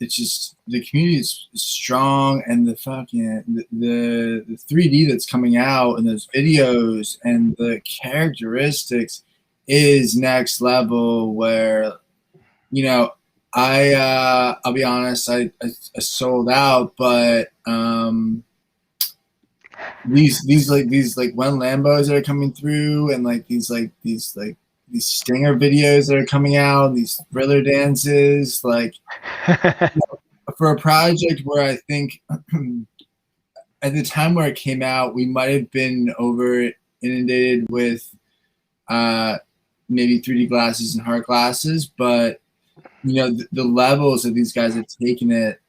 it's just the community is strong, and the fucking the 3D that's coming out and those videos and the characteristics is next level. Where I'll be honest, I sold out, but these Wen Lambos that are coming through, and these stinger videos that are coming out, these thriller dances, for a project where I think at the time where it came out, we might have been over inundated with maybe 3D glasses and hard glasses, but the levels that these guys have taken it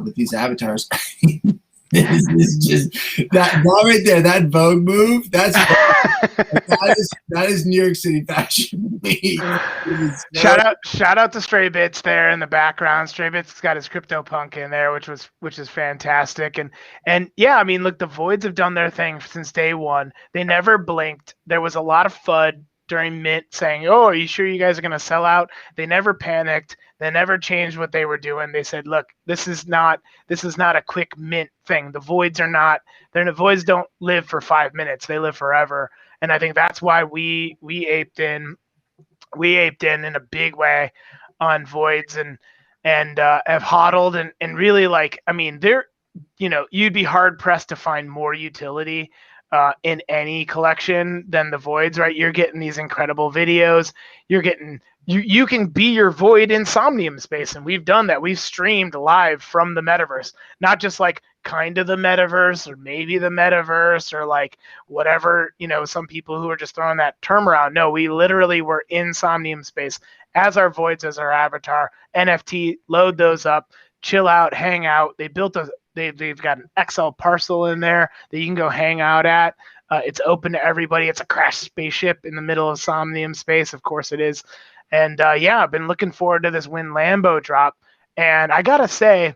with these avatars, This is just that right there, that Vogue move. That is New York City Fashion Week. Shout out to Stray Bits there in the background. Stray Bits got his CryptoPunk in there, which is fantastic. And yeah, I mean, look, the Voids have done their thing since day one. They never blinked. There was a lot of FUD during Mint saying, "Oh, are you sure you guys are going to sell out?" They never panicked. They never changed what they were doing. They said, "Look, this is not a quick Mint thing. The Voids don't live for 5 minutes. They live forever." And I think that's why we aped in in a big way on Voids and have hodled and really, like, I mean, you'd be hard pressed to find more utility in any collection than the Voids, right? You're getting these incredible videos. You're getting you can be your Void in Somnium space, and we've done that. We've streamed live from the metaverse, not just like kind of the metaverse or maybe the metaverse or like whatever, some people who are just throwing that term around. No, we literally were in Somnium space as our Voids, as our avatar. NFT, load those up, chill out, hang out. They've got an Excel parcel in there that you can go hang out at. It's open to everybody. It's a crashed spaceship in the middle of Somnium space. Of course it is. And yeah, I've been looking forward to this Win Lambo drop. And I got to say,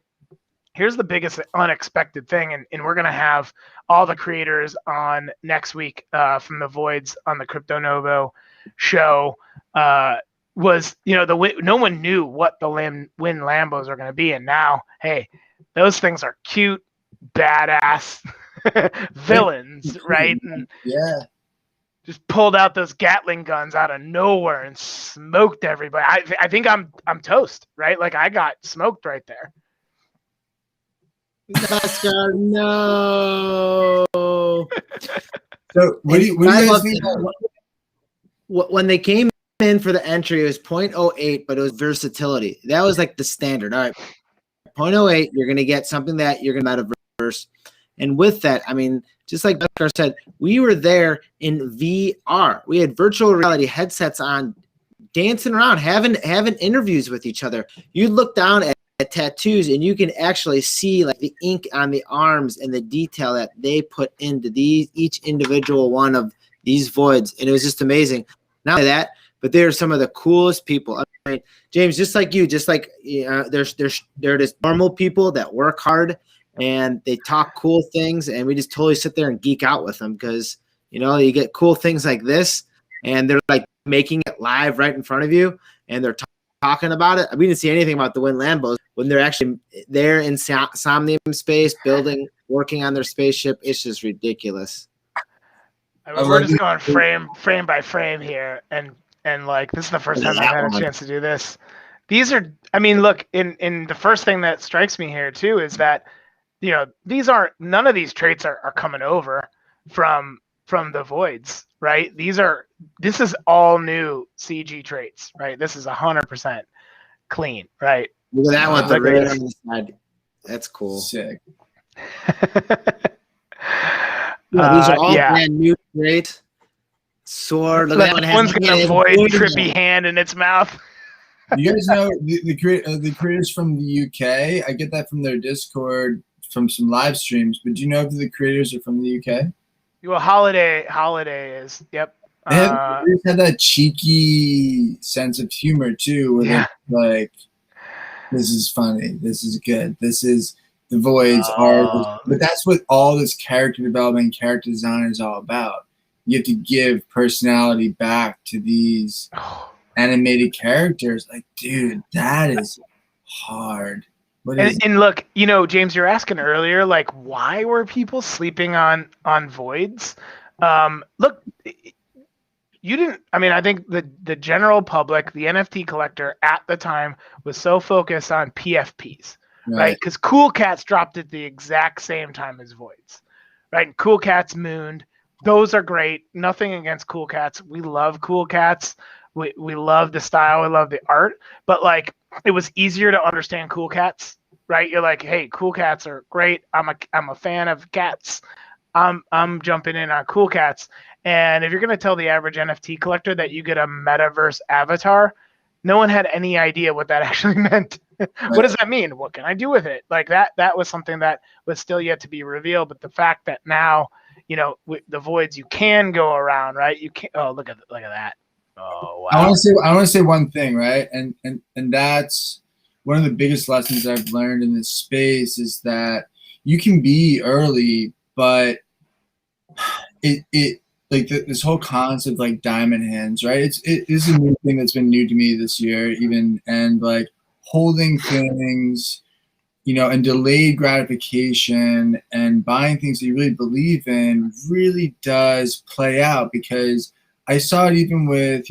here's the biggest unexpected thing. And we're going to have all the creators on next week from the Voids on the Crypto Novo show. Was, no one knew what the Win Lambos are going to be. And now, hey, those things are cute, badass villains, right? And yeah. Just pulled out those Gatling guns out of nowhere and smoked everybody. I think I'm toast, right? Like, I got smoked right there. BeskARx, no. So what do you guys think? When they came in for the entry, it was 0.08, but it was versatility. That was like the standard. All right, 0.08, you're going to get something that you're going to metaverse. And with that, I mean, just like BeskARx said, we were there in VR. We had virtual reality headsets on, dancing around, having interviews with each other. You look down at tattoos and you can actually see like the ink on the arms and the detail that they put into each individual one of these Voids. And it was just amazing. Not only that, but they're some of the coolest people. I mean, James, just like you, they're just normal people that work hard and they talk cool things, and we just totally sit there and geek out with them because, you get cool things like this, and they're like making it live right in front of you, and they're talking about it. We didn't see anything about the Win Lambos when they're actually there in Somnium space, working on their spaceship. It's just ridiculous. I mean, we're just going frame by frame here, and like, this is the first time I've had a chance to do this. These are, I mean, look, in the first thing that strikes me here too is that, none of these traits are coming over from the Voids, right? This is all new CG traits, right? This is 100% clean, right? Look at that one, the red on the side. That's cool. Sick. These are all brand new traits. Sword. Look at that one's got a Void trippy hand in its mouth. You guys know the creators from the UK? I get that from their Discord, from some live streams. But do you know if the creators are from the UK? Well, Holiday is. Yep. They had that cheeky sense of humor too, where they're like, "This is funny. This is good. This is the Voids are." But that's what all this character development, character design is all about. You have to give personality back to these animated characters. Like, dude, that is hard. And look, James, you're asking earlier, like, why were people sleeping on Voids? Look, you didn't. I mean, I think the general public, the NFT collector at the time, was so focused on PFPs, right? Because Cool Cats dropped at the exact same time as Voids, right? And Cool Cats mooned. Those are great. Nothing against Cool Cats. We love Cool Cats. We love the style. We love the art. But like, it was easier to understand Cool Cats, right? You're like, hey, Cool Cats are great. I'm a fan of cats. I'm jumping in on Cool Cats. And if you're gonna tell the average NFT collector that you get a metaverse avatar, no one had any idea what that actually meant. What does that mean? What can I do with it? Like that was something that was still yet to be revealed. But the fact that now, the voids you can go around, right? You can. Oh, look at that. Oh, wow. I want to say one thing, right? And that's one of the biggest lessons I've learned in this space is that you can be early, but it like this whole concept like diamond hands, right? It is a new thing that's been new to me this year, even, and like holding things, and delayed gratification and buying things that you really believe in really does play out, because I saw it even with,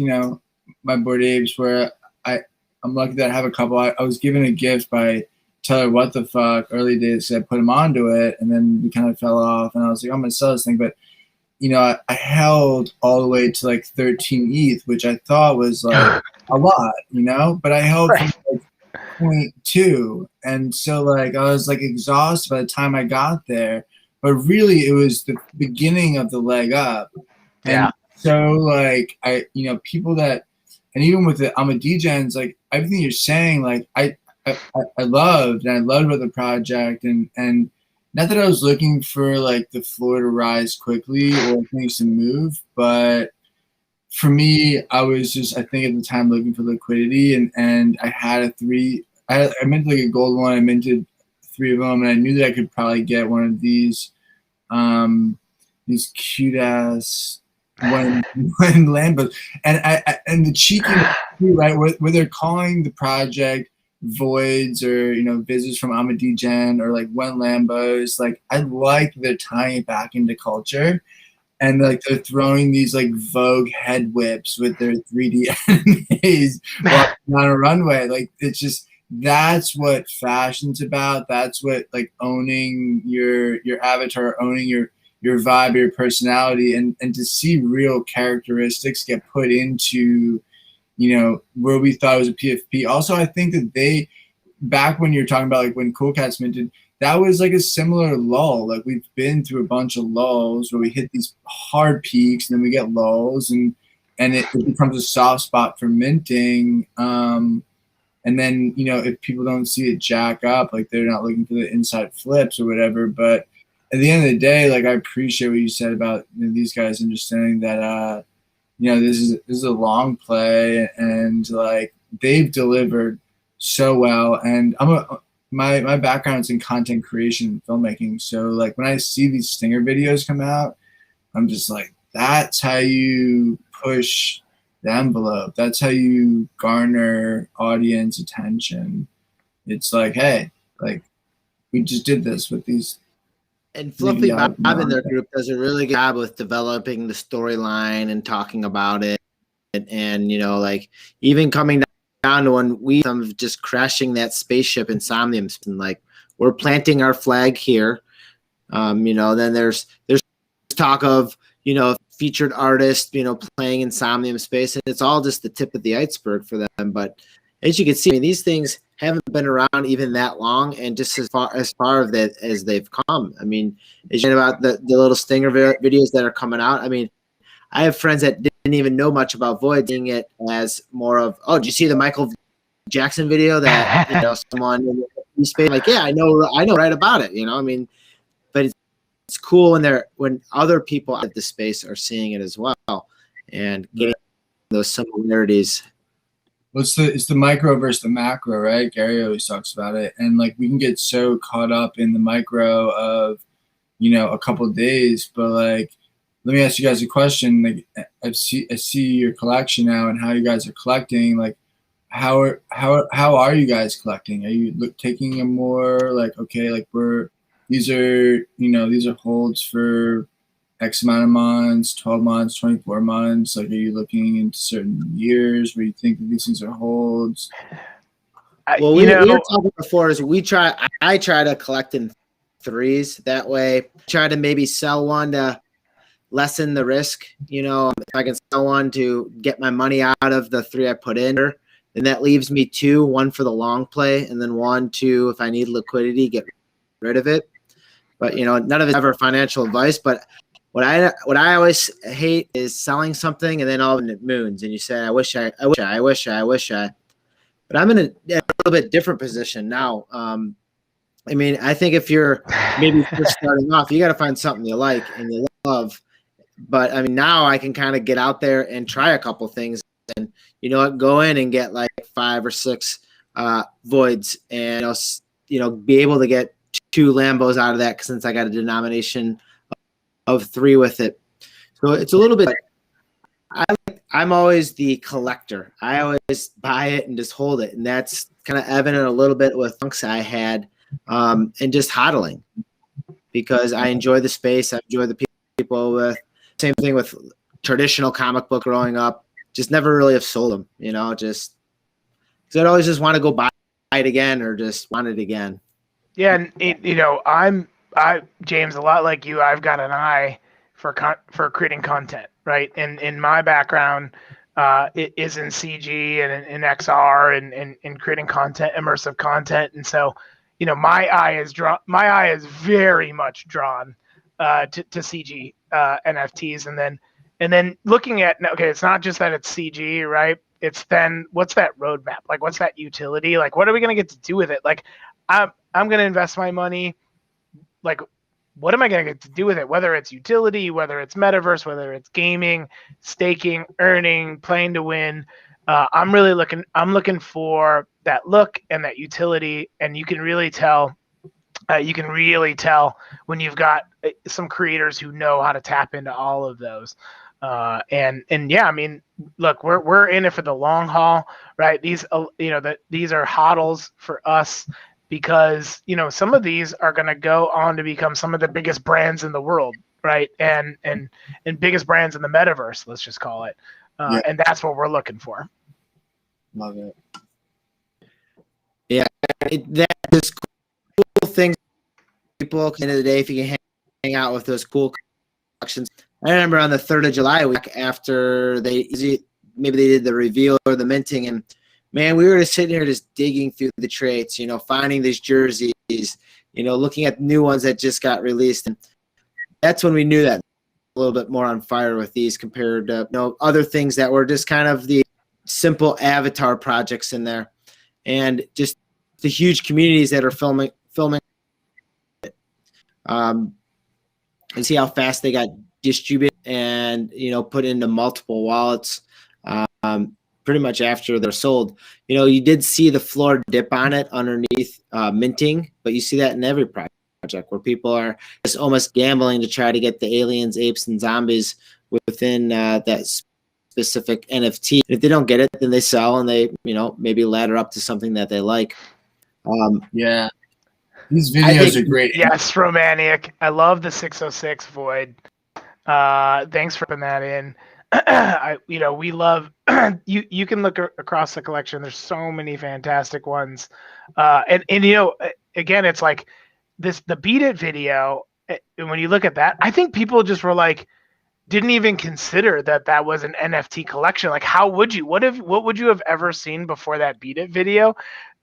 my Bored Apes, where I'm lucky that I have a couple. I was given a gift by Teller What the Fuck early days. So I put him onto it, and then we kind of fell off, and I was like, I'm going to sell this thing. But, I held all the way to like 13 ETH, which I thought was like a lot, but I held from like 0.2. And so like, I was like exhausted by the time I got there, but really it was the beginning of the leg up. And so like, people that, and even with the Degens, like everything you're saying, like I loved about the project, and not that I was looking for like the floor to rise quickly or things to move, but for me, I was just, I think at the time looking for liquidity, and I had I minted like a gold one. I minted 3 of them, and I knew that I could probably get one of these cute ass when Lambos, and the cheeky, right, where they're calling the project voids or visits from Degen or like when Lambos, like I like they're tying it back into culture, and like they're throwing these like Vogue head whips with their 3D animes walking on a runway. Like it's just, that's what fashion's about. That's what like owning your avatar, owning your vibe, your personality, and to see real characteristics get put into where we thought it was a PFP. Also, I think that back when you're talking about like when Cool Cats minted, that was like a similar lull. Like we've been through a bunch of lulls where we hit these hard peaks and then we get lulls, and it becomes a soft spot for minting. And then, if people don't see it jack up, like they're not looking for the inside flips or whatever. But at the end of the day, like I appreciate what you said about these guys understanding that, this is a long play, and like they've delivered so well. And my background's in content creation and filmmaking, so like when I see these stinger videos come out, I'm just like, that's how you push the envelope. That's how you garner audience attention. It's like, hey, like we just did this with these. And Fluffy Bob in their group does a really good job with developing the storyline and talking about it. And like even coming down to when we just crashing that spaceship in Somnium, and like we're planting our flag here. Then there's talk of, featured artists, playing in Somnium space, and it's all just the tip of the iceberg for them. But as you can see, these things haven't been around even that long, and just as far as they've come. As you know about the little stinger videos that are coming out. I have friends that didn't even know much about Void, seeing it as more of, oh, did you see the Michael Jackson video that someone in the space, like, yeah, I know right about it. But it's cool when other people at the space are seeing it as well, and getting those similarities. Well, it's the micro versus the macro, right? Gary always talks about it, and like we can get so caught up in the micro of, a couple of days. But like, let me ask you guys a question. Like, I see your collection now and how you guys are collecting. Like, how are you guys collecting? Are you taking a more like, okay, like these are holds for X amount of months, 12 months, 24 months? Like, are you looking into certain years where you think that these things are holds? Well, we were talking before is I try to collect in threes. That way, try to maybe sell one to lessen the risk. If I can sell one to get my money out of the 3 I put in, then that leaves me 2, one for the long play, and then 1, 2, if I need liquidity, get rid of it. But none of it's ever financial advice. But what I always hate is selling something and then all of it moons, and you say, I wish I. But I'm in a little bit different position now. I mean, I think if you're maybe just starting off, you got to find something you like and you love. But I mean, now I can kind of get out there and try a couple things, and you know what, go in and get like 5 or 6 voids, and be able to get 2 Lambos out of that since I got a denomination of 3 with it. So it's a little bit. I'm always the collector. I always buy it and just hold it, and that's kind of evident a little bit with Punks I had, and just hodling, because I enjoy the space. I enjoy the people with. Same thing with traditional comic book growing up. Just never really have sold them, just because I'd always just want to go buy it again or just want it again. Yeah, and James, a lot like you, I've got an eye for creating content, right? And in my background, it is in CG and in XR and in creating content, immersive content, and so my eye is very much drawn to CG NFTs, and then looking at, okay, it's not just that it's CG, right? It's then what's that roadmap? Like, what's that utility? Like, what are we gonna get to do with it? Like, I'm gonna invest my money. Like, what am I gonna get to do with it? Whether it's utility, whether it's metaverse, whether it's gaming, staking, earning, playing to win. I'm looking for that look and that utility, and you can really tell. When you've got some creators who know how to tap into all of those. And yeah, I mean, look, we're in it for the long haul, right? These these are hodls for us because some of these are going to go on to become some of the biggest brands in the world, right? And biggest brands in the metaverse, let's just call it. And that's what we're looking for. Love it. Yeah, that's cool things. People at the end of the day, if you can hang out with those cool collections. I remember on the 3rd of July week after maybe they did the reveal or the minting, and man, we were just sitting here just digging through the traits, finding these jerseys, looking at new ones that just got released, and that's when we knew that a little bit more on fire with these compared to other things that were just kind of the simple avatar projects in there, and just the huge communities that are filming. And see how fast they got distributed and put into multiple wallets pretty much after they're sold. You did see the floor dip on it underneath minting, but you see that in every project where people are just almost gambling to try to get the aliens, apes, and zombies within that specific NFT. If they don't get it, then they sell and they maybe ladder up to something that they like. Yeah. These videos are great. Yes, Romantic. I love the 606 void. Thanks for putting that in. We love you can look across the collection. There's so many fantastic ones. And again, it's like the Beat It video. And when you look at that, I think people just were like, didn't even consider that was an NFT collection. Like, how would you? What would you have ever seen before that Beat It video?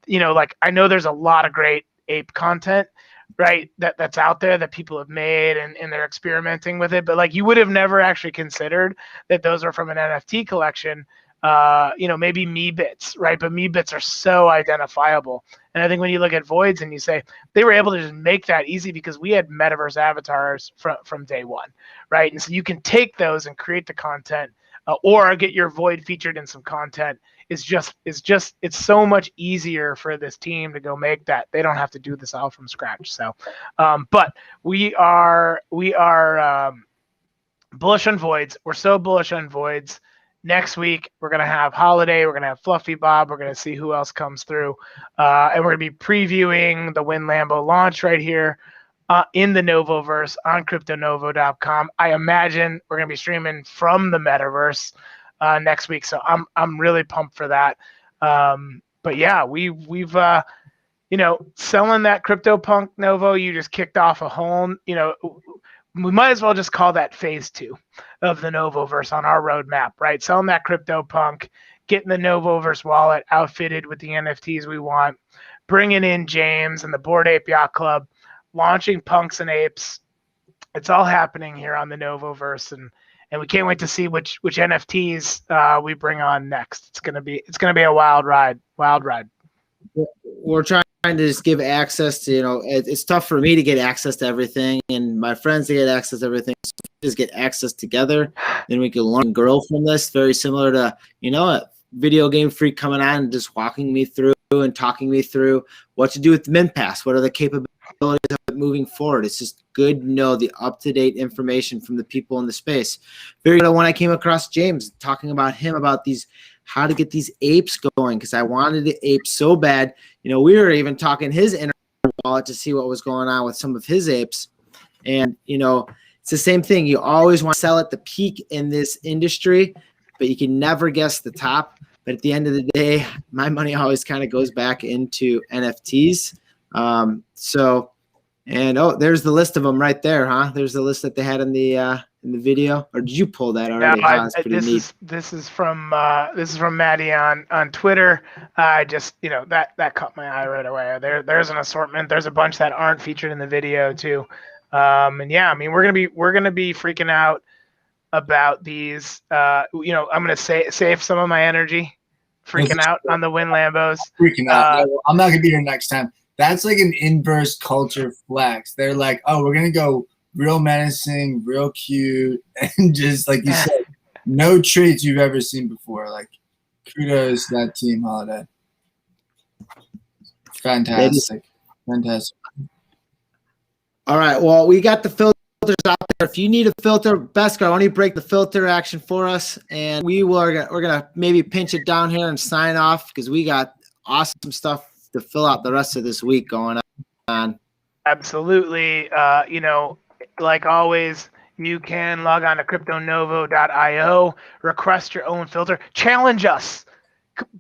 Like, I know there's a lot of great ape content, right, that's out there that people have made and they're experimenting with it, but like, you would have never actually considered that those are from an NFT collection. Maybe me bits, right? But me bits are so identifiable, and I think when you look at voids and you say they were able to just make that easy because we had metaverse avatars from day one, right? And so you can take those and create the content, or get your void featured in some content. It's so much easier for this team to go make that. They don't have to do this all from scratch. So, but we are bullish on voids. We're so bullish on voids. Next week, we're going to have Holiday. We're going to have Fluffy Bob. We're going to see who else comes through. And we're going to be previewing the Win Lambo launch right here in the Novoverse on CryptoNovo.com. I imagine we're going to be streaming from the Metaverse next week. So I'm really pumped for that. But yeah, we've selling that CryptoPunk Novo, you just kicked off a whole, we might as well just call that phase 2 of the Novoverse on our roadmap, right? Selling that CryptoPunk, getting the Novoverse wallet outfitted with the NFTs we want, bringing in James and the Bored Ape Yacht Club, launching Punks and Apes. It's all happening here on the Novoverse, and we can't wait to see which NFTs we bring on next. It's gonna be a wild ride. We're trying to just give access to, it's tough for me to get access to everything and my friends to get access to everything. So just get access together, then we can learn and grow from this. Very similar to, a video game freak coming on and just walking me through and talking me through what to do with the Mint Pass. What are the capabilities of it moving forward? It's just good to know the up-to-date information from the people in the space. Very good when I came across James talking about him about how to get these apes going, because I wanted the apes so bad. We were even talking his inner wallet to see what was going on with some of his apes. And, it's the same thing. You always want to sell at the peak in this industry, but you can never guess the top. But at the end of the day, my money always kind of goes back into NFTs. There's the list of them right there, huh? There's the list that they had in the video, or did you pull that already? No, this is from Maddie on Twitter. I just that caught my eye right away. There's an assortment. There's a bunch that aren't featured in the video too. And yeah, I mean we're gonna be freaking out about these. I'm gonna save some of my energy freaking out on the Win Lambos. Freaking out. I'm not gonna be here next time. That's like an inverse culture flex. They're like, oh, we're gonna go real menacing, real cute, and just like you said, no traits you've ever seen before. Like, kudos to that team, Holiday. Fantastic. All right, well, we got the filters out there. If you need a filter, BeskARx, why don't you break the filter action for us, and we're gonna maybe pinch it down here and sign off because we got awesome stuff to fill out the rest of this week going on. Absolutely. Like always, you can log on to cryptonovo.io, request your own filter, challenge us,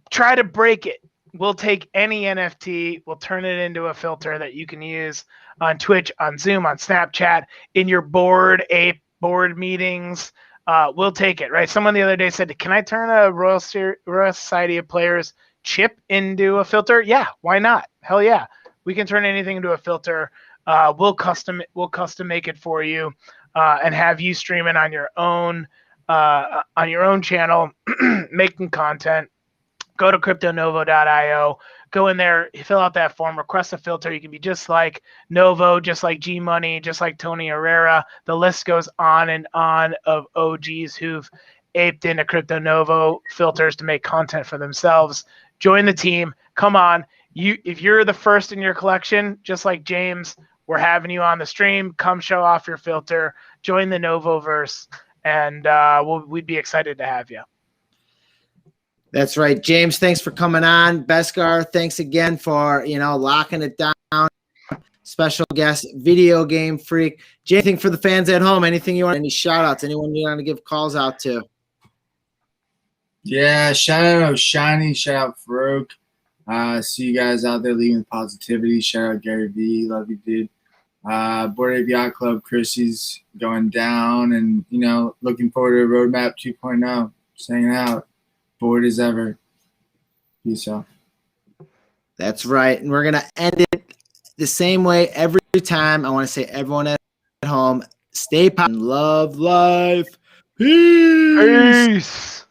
try to break it. We'll take any NFT, we'll turn it into a filter that you can use on Twitch, on Zoom, on Snapchat, in your board meetings. We'll take it, right? Someone the other day said, can I turn a Royal Society of Players chip into a filter? Yeah, why not? Hell yeah. We can turn anything into a filter. We'll custom make it for you and have you stream it on your own channel, making content. Go to cryptonovo.io, go in there, fill out that form, request a filter. You can be just like Novo, just like G Money, just like Tony Herrera. The list goes on and on of OGs who've aped into CryptoNovo filters to make content for themselves. Join the team. Come on. If you're the first in your collection, just like James, we're having you on the stream. Come show off your filter. Join the Novoverse, and we'd be excited to have you. That's right, James. Thanks for coming on. BeskARx, thanks again for locking it down. Special guest, video game freak. Jay, anything for the fans at home? Anything you want? Any shout outs? Anyone you want to give calls out to? Yeah, shout out Shiny, shout out Farouk. See you guys out there leaving positivity. Shout out Gary V. Love you, dude. Board Ape Yacht Club, Chrissy's going down, and looking forward to Roadmap 2.0. Just hanging out. Bored as ever. Peace out. That's right. And we're gonna end it the same way every time. I want to say everyone at home, stay positive, love life. Peace.